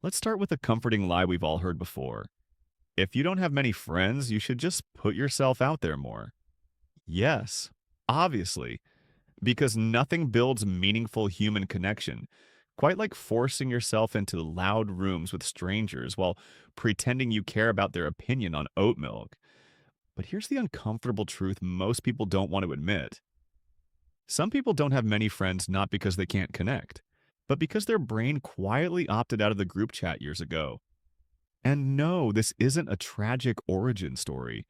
Let's start with a comforting lie we've all heard before. If you don't have many friends, you should just put yourself out there more. Yes, obviously, because nothing builds meaningful human connection, quite like forcing yourself into loud rooms with strangers while pretending you care about their opinion on oat milk. But here's the uncomfortable truth most people don't want to admit. Some people don't have many friends not because they can't connect, but because their brain quietly opted out of the group chat years ago. And no, this isn't a tragic origin story.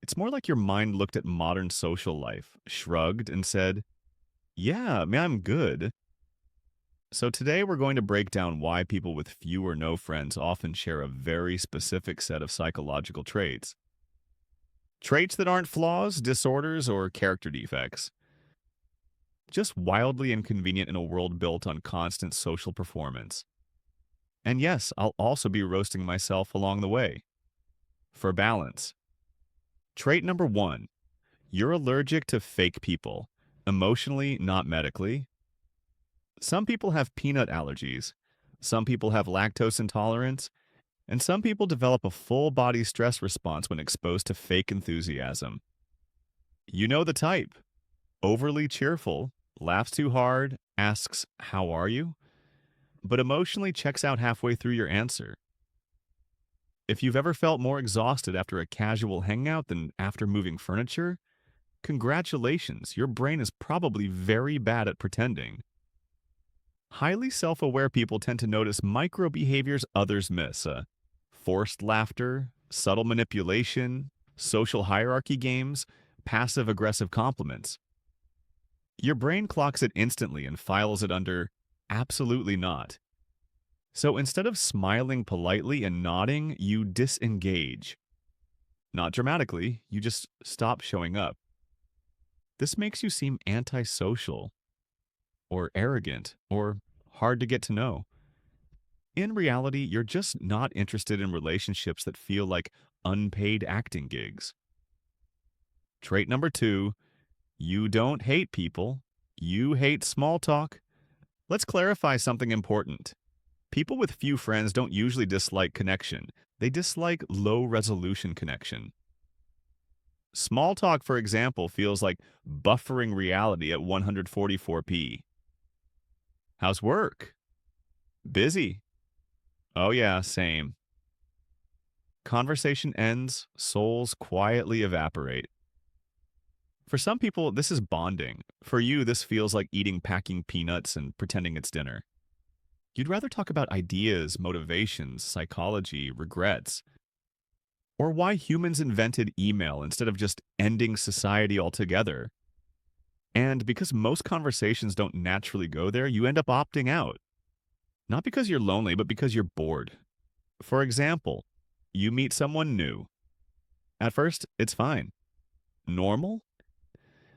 It's more like your mind looked at modern social life, shrugged, and said, "Yeah, man, I'm good." So today we're going to break down why people with few or no friends often share a very specific set of psychological traits. Traits that aren't flaws, disorders, or character defects. Just wildly inconvenient in a world built on constant social performance. And yes, I'll also be roasting myself along the way. For balance. Trait number one, you're allergic to fake people, emotionally, not medically. Some people have peanut allergies, some people have lactose intolerance, and some people develop a full body stress response when exposed to fake enthusiasm. You know the type: overly cheerful, laughs too hard, asks, "How are you?" but emotionally checks out halfway through your answer. If you've ever felt more exhausted after a casual hangout than after moving furniture, congratulations, your brain is probably very bad at pretending. Highly self aware people tend to notice micro behaviors others miss: forced laughter, subtle manipulation, social hierarchy games, passive aggressive compliments. Your brain clocks it instantly and files it under absolutely not. So instead of smiling politely and nodding, you disengage. Not dramatically, you just stop showing up. This makes you seem antisocial, or arrogant, or hard to get to know. In reality, you're just not interested in relationships that feel like unpaid acting gigs. Trait number two, you don't hate people, you hate small talk. Let's clarify something important. People with few friends don't usually dislike connection, they dislike low resolution connection. Small talk, for example, feels like buffering reality at 144p. How's work? Busy. Oh, yeah, same. Conversation ends, souls quietly evaporate. For some people, this is bonding. For you, this feels like eating packing peanuts and pretending it's dinner. You'd rather talk about ideas, motivations, psychology, regrets, or why humans invented email instead of just ending society altogether. And because most conversations don't naturally go there, you end up opting out. Not because you're lonely, but because you're bored. For example, you meet someone new. At first, it's fine. Normal?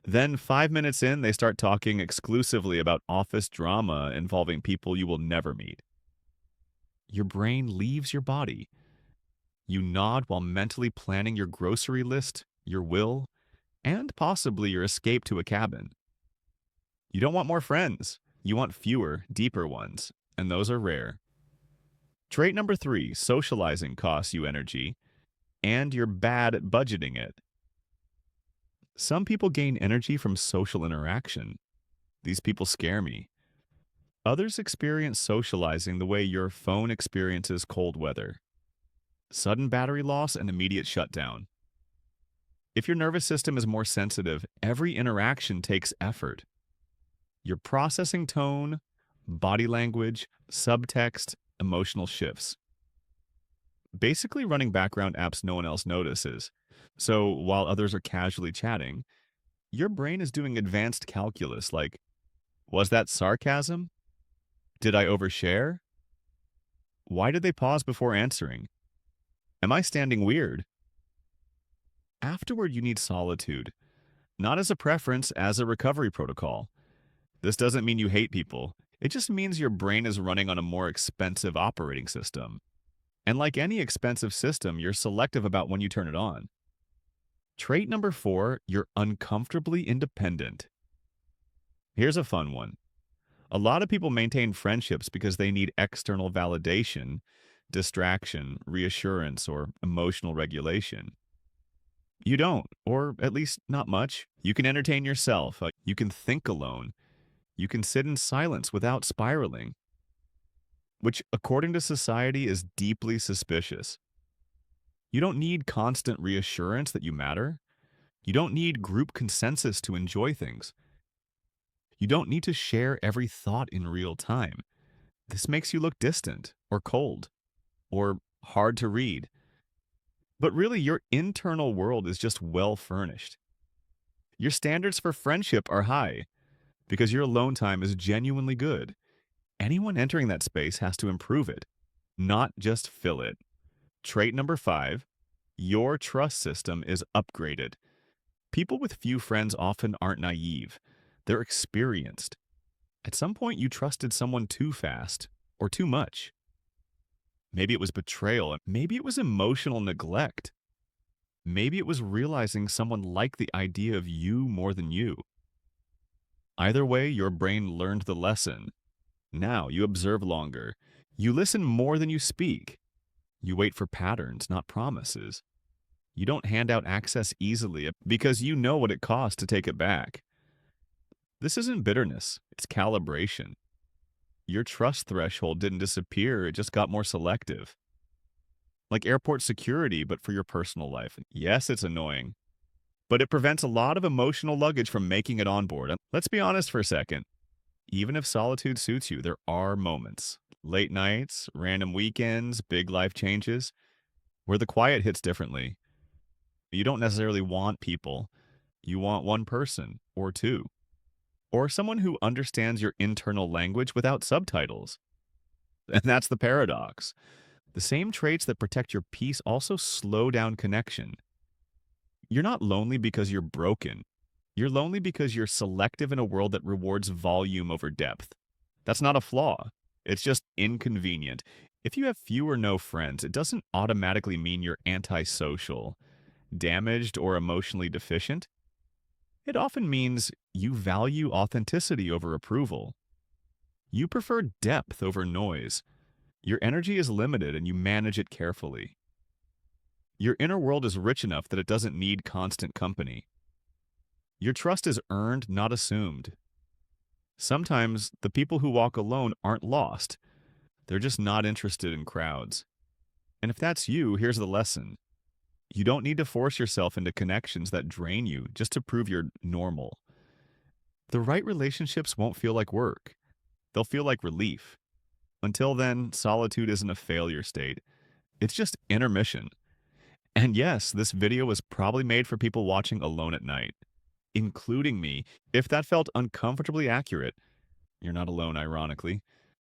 Then, 5 minutes in, they start talking exclusively about office drama involving people you will never meet. Your brain leaves your body. You nod while mentally planning your grocery list, your will, and possibly your escape to a cabin. You don't want more friends. You want fewer, deeper ones, and those are rare. Trait number three, socializing costs you energy, and you're bad at budgeting it. Some people gain energy from social interaction. These people scare me. Others experience socializing the way your phone experiences cold weather: sudden battery loss and immediate shutdown. If your nervous system is more sensitive, every interaction takes effort. You're processing tone, body language, subtext, emotional shifts. Basically running background apps no one else notices. So while others are casually chatting, your brain is doing advanced calculus like, was that sarcasm? Did I overshare? Why did they pause before answering? Am I standing weird? Afterward, you need solitude, not as a preference, as a recovery protocol. This doesn't mean you hate people. It just means your brain is running on a more expensive operating system. And like any expensive system, you're selective about when you turn it on. Trait number four, you're uncomfortably independent. Here's a fun one. A lot of people maintain friendships because they need external validation, distraction, reassurance, or emotional regulation. You don't, or at least not much. You can entertain yourself. You can think alone. You can sit in silence without spiraling, which, according to society, is deeply suspicious. You don't need constant reassurance that you matter. You don't need group consensus to enjoy things. You don't need to share every thought in real time. This makes you look distant or cold or hard to read. But really, your internal world is just well furnished. Your standards for friendship are high because your alone time is genuinely good. Anyone entering that space has to improve it, not just fill it. Trait number 5, your trust system is upgraded. People with few friends often aren't naive, they're experienced. At some point, you trusted someone too fast or too much. Maybe it was betrayal, maybe it was emotional neglect. Maybe it was realizing someone liked the idea of you more than you. Either way, your brain learned the lesson. Now you observe longer. You listen more than you speak. You wait for patterns, not promises. You don't hand out access easily because you know what it costs to take it back. This isn't bitterness, it's calibration. Your trust threshold didn't disappear, it just got more selective. Like airport security, but for your personal life. Yes, it's annoying, but it prevents a lot of emotional luggage from making it on board. And let's be honest for a second. Even if solitude suits you, there are moments, late nights, random weekends, big life changes, where the quiet hits differently. You don't necessarily want people. You want one person or two, or someone who understands your internal language without subtitles. And that's the paradox. The same traits that protect your peace also slow down connection. You're not lonely because you're broken. You're lonely because you're selective in a world that rewards volume over depth. That's not a flaw. It's just inconvenient. If you have few or no friends, it doesn't automatically mean you're antisocial, damaged, or emotionally deficient. It often means you value authenticity over approval. You prefer depth over noise. Your energy is limited and you manage it carefully. Your inner world is rich enough that it doesn't need constant company. Your trust is earned, not assumed. Sometimes the people who walk alone aren't lost. They're just not interested in crowds. And if that's you, here's the lesson. You don't need to force yourself into connections that drain you just to prove you're normal. The right relationships won't feel like work. They'll feel like relief. Until then, solitude isn't a failure state. It's just intermission. And yes, this video was probably made for people watching alone at night, including me. If that felt uncomfortably accurate, you're not alone, ironically.